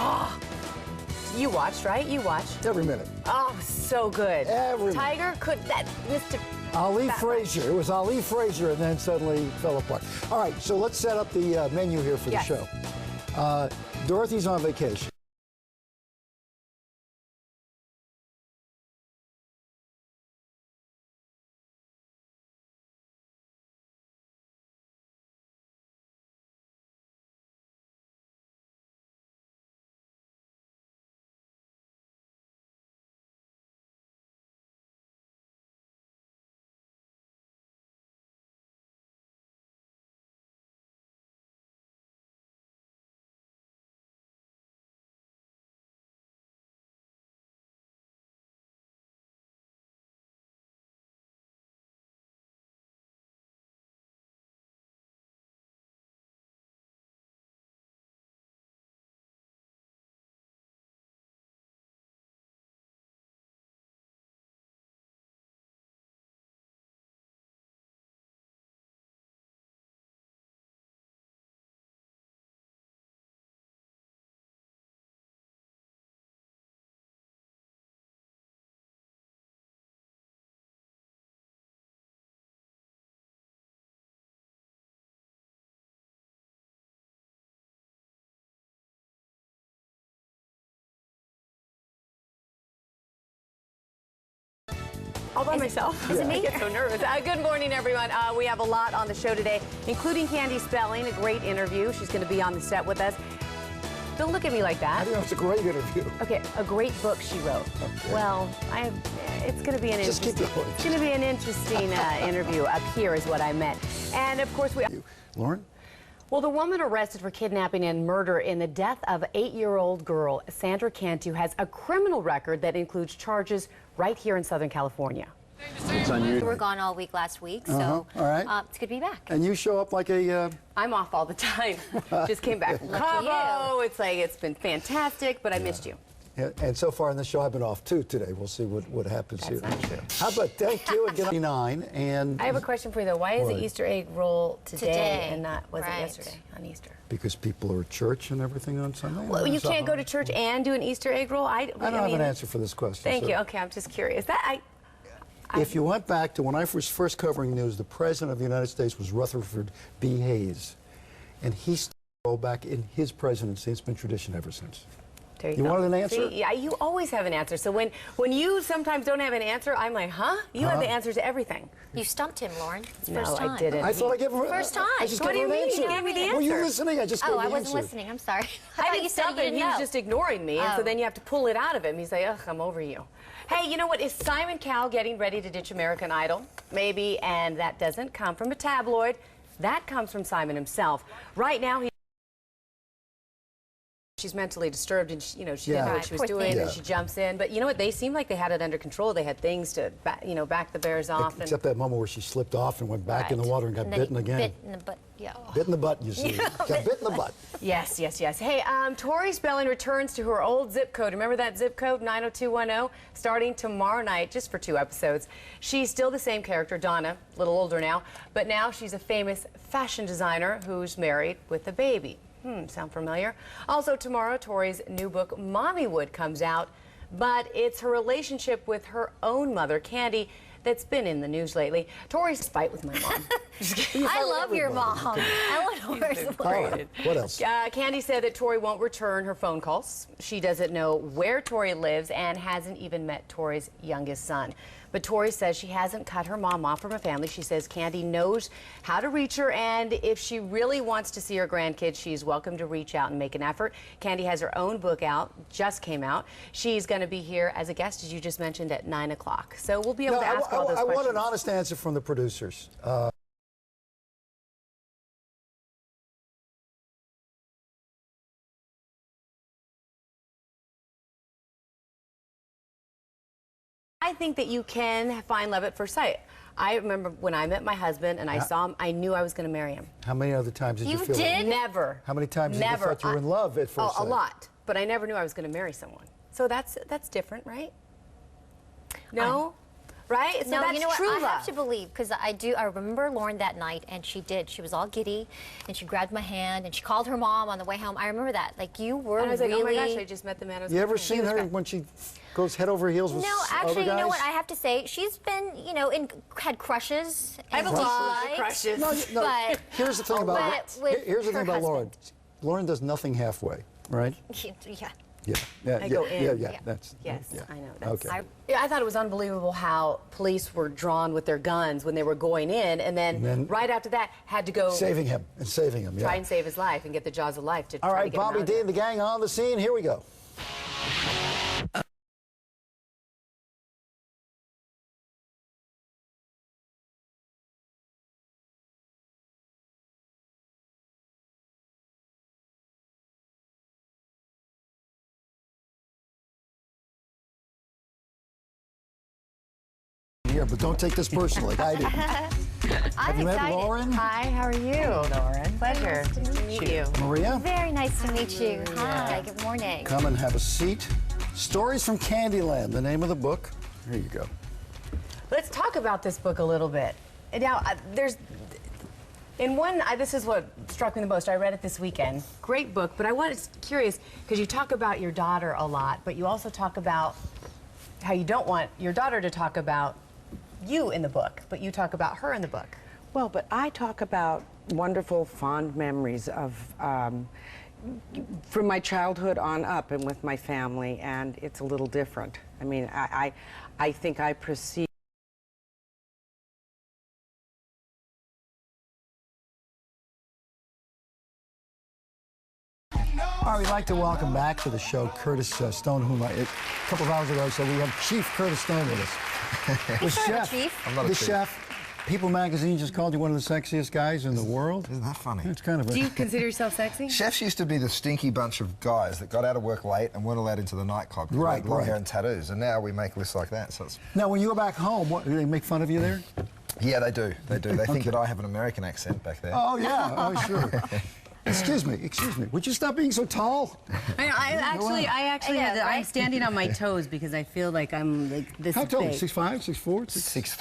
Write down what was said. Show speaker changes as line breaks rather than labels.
Oh, you watched, right? You watched.
Every minute.
Oh, so good.
Every
Tiger could that Mr.
Ali Frazier. It was Ali Frazier, and then suddenly fell apart. All right, so let's set up the menu here for the show. Dorothy's on vacation.
All by myself.
Is
it me? I get so nervous. Good morning, everyone. We have a lot on the show today, including Candy Spelling, a great interview. She's going to be on the set with us. Don't look at me like that.
I think it's a great interview.
Okay, a great book she wrote.
Okay.
Well, it's going to be an
Just
interesting.
keep going.
It's going to be an interesting interview up here, is what I meant. And of course,
Lauren?
Well, the woman arrested for kidnapping and murder in the death of 8-year-old girl Sandra Cantu has a criminal record that includes charges right here in Southern California.
It's unusual. We were gone all week last week, so
all right.
it's good to be back.
And you show up like a...
I'm off all the time. Just came back from Cabo. It's like, it's been fantastic, but I missed you.
Yeah, and so far in the show, I've been off too today. We'll see what happens here. How about thank you and get 9 and...
I have a question for you, though. Why is the Easter egg roll today and not, was it
Right.
yesterday on Easter?
Because people are at church and everything on Sunday?
Well, you can't go to church and do an Easter egg roll? I
don't have an answer for this question.
Thank
so.
you. Okay, I'm just curious.
If you went back to when I was first covering news, the President of the United States was Rutherford B. Hayes. And he started to roll back in his presidency. It's been tradition ever since.
There
You
go.
wanted an answer?
See, yeah, you always have an answer. So when you sometimes don't have an answer, I'm like, huh? You have the answer to everything.
You stumped him, Lauren. It's the
No,
first time.
I didn't.
I thought I gave him
First time.
I just
What
gave
do
her
you
an
mean?
answer.
You gave me the
Were you
answer.
listening? I just gave
Oh,
the
I
answer.
wasn't listening. I'm sorry. I
I
thought
didn't
you said
stop
you didn't
him. He was
know.
just ignoring me, and so
Oh.
then you have to pull it out of him. He's like, ugh, I'm over you. Hey, you know what? Is Simon Cowell getting ready to ditch American Idol? Maybe, and that doesn't come from a tabloid. That comes from Simon himself. Right now, she's mentally disturbed, and she didn't know what she was
Poor
doing,
thing.
and she jumps in. But you know what? They seemed like they had it under control. They had things to, back the bears off.
Except that moment where she slipped off and went back in the water and got
And then
bitten
he
again.
Bit in the butt. Yeah.
Bit in the butt, you see. Got bit in the butt.
Yes, yes, yes. Hey, Tori Spelling returns to her old zip code. Remember that zip code, 90210? Starting tomorrow night, just for 2 episodes. She's still the same character, Donna, a little older now, but now she's a famous fashion designer who's married with a baby. Sound familiar? Also tomorrow, Tori's new book, Mommywood, comes out, but it's her relationship with her own mother, Candy, that's been in the news lately. Tori's fight with my mom.
I love your mom. Eleanor's
Right. What else?
Candy said that Tori won't return her phone calls. She doesn't know where Tori lives and hasn't even met Tori's youngest son. But Tori says she hasn't cut her mom off from her family. She says Candy knows how to reach her, and if she really wants to see her grandkids, she's welcome to reach out and make an effort. Candy has her own book out, just came out. She's going to be here as a guest, as you just mentioned, at 9 o'clock. So we'll be able to ask all those
I
questions.
want an honest answer from the producers.
I think that you can find love at first sight. I remember when I met my husband and I saw him, I knew I was going to marry him.
How many other times did you feel
did?
that?
Never.
How many times did you
Never.
thought you were in love at first sight?
A lot. But I never knew I was going to marry someone. So that's different, right? No? right? So
No,
that's
you know what?
true
I
love.
have to believe, because I remember Lauren that night, and she did. She was all giddy, and she grabbed my hand, and she called her mom on the way home. I remember that. Like, you were
And I was like,
really...
oh my gosh, I just met the man I was
You ever
with. He
seen
was
her
great.
when she goes head over heels with
No,
other
actually,
guys?
you know what? I have to say, she's been, you know, had crushes.
I have a
and
lot of
liked,
crushes.
No,
But
here's the thing about
but with
here's the thing
her
about Lauren.
husband.
Lauren does nothing halfway, right?
Yeah.
Yeah,
I go in.
Yeah,
Yeah.
that's
Yes,
yeah.
I know. That's,
Okay.
I thought it was unbelievable how police were drawn with their guns when they were going in, and then right after that had to go
saving him. Yeah.
try and save his life and get the jaws of life to
All
try to
right,
get him
Bobby
out of
D
there.
and the gang on the scene. Here we go. Here, but don't take this personally. I did. Have you met Lauren?
Hi, how are you? Lauren. Pleasure. Nice to meet you.
Maria?
Very nice to meet you. Hi, good morning.
Come and have a seat. Stories from Candyland, the name of the book. Here you go.
Let's talk about this book a little bit. Now, this is what struck me the most. I read it this weekend. Great book, but I was curious because you talk about your daughter a lot, but you also talk about how you don't want your daughter to talk about you in the book, but you talk about her in the book.
Well, but I talk about wonderful, fond memories of from my childhood on up and with my family, and it's a little different. I mean, I think I perceive.
All right, we'd like to welcome back to the show Curtis Stone, whom a couple of hours ago I said we have Chief Curtis Stone with us. The
sort of a
chef.
chief.
I'm not a
The
chief.
chef. People magazine just called you one of the sexiest guys in the world.
Isn't that funny?
It's kind of a...
Do you consider yourself sexy?
Chefs used to be the stinky bunch of guys that got out of work late and weren't allowed into the nightclub. 'Cause they
Right,
had long
right.
hair and tattoos, and now we make lists like that. So it's,
Now, when you go back home, what, do they make fun of you there?
yeah, they do. They do. They think that I have an American accent back there.
Oh, yeah. Oh, sure. Excuse me. Would you stop being so tall?
I'm standing on my toes because I feel like I'm like this
How tall?
big.
6'5", 6'4"?
6'3".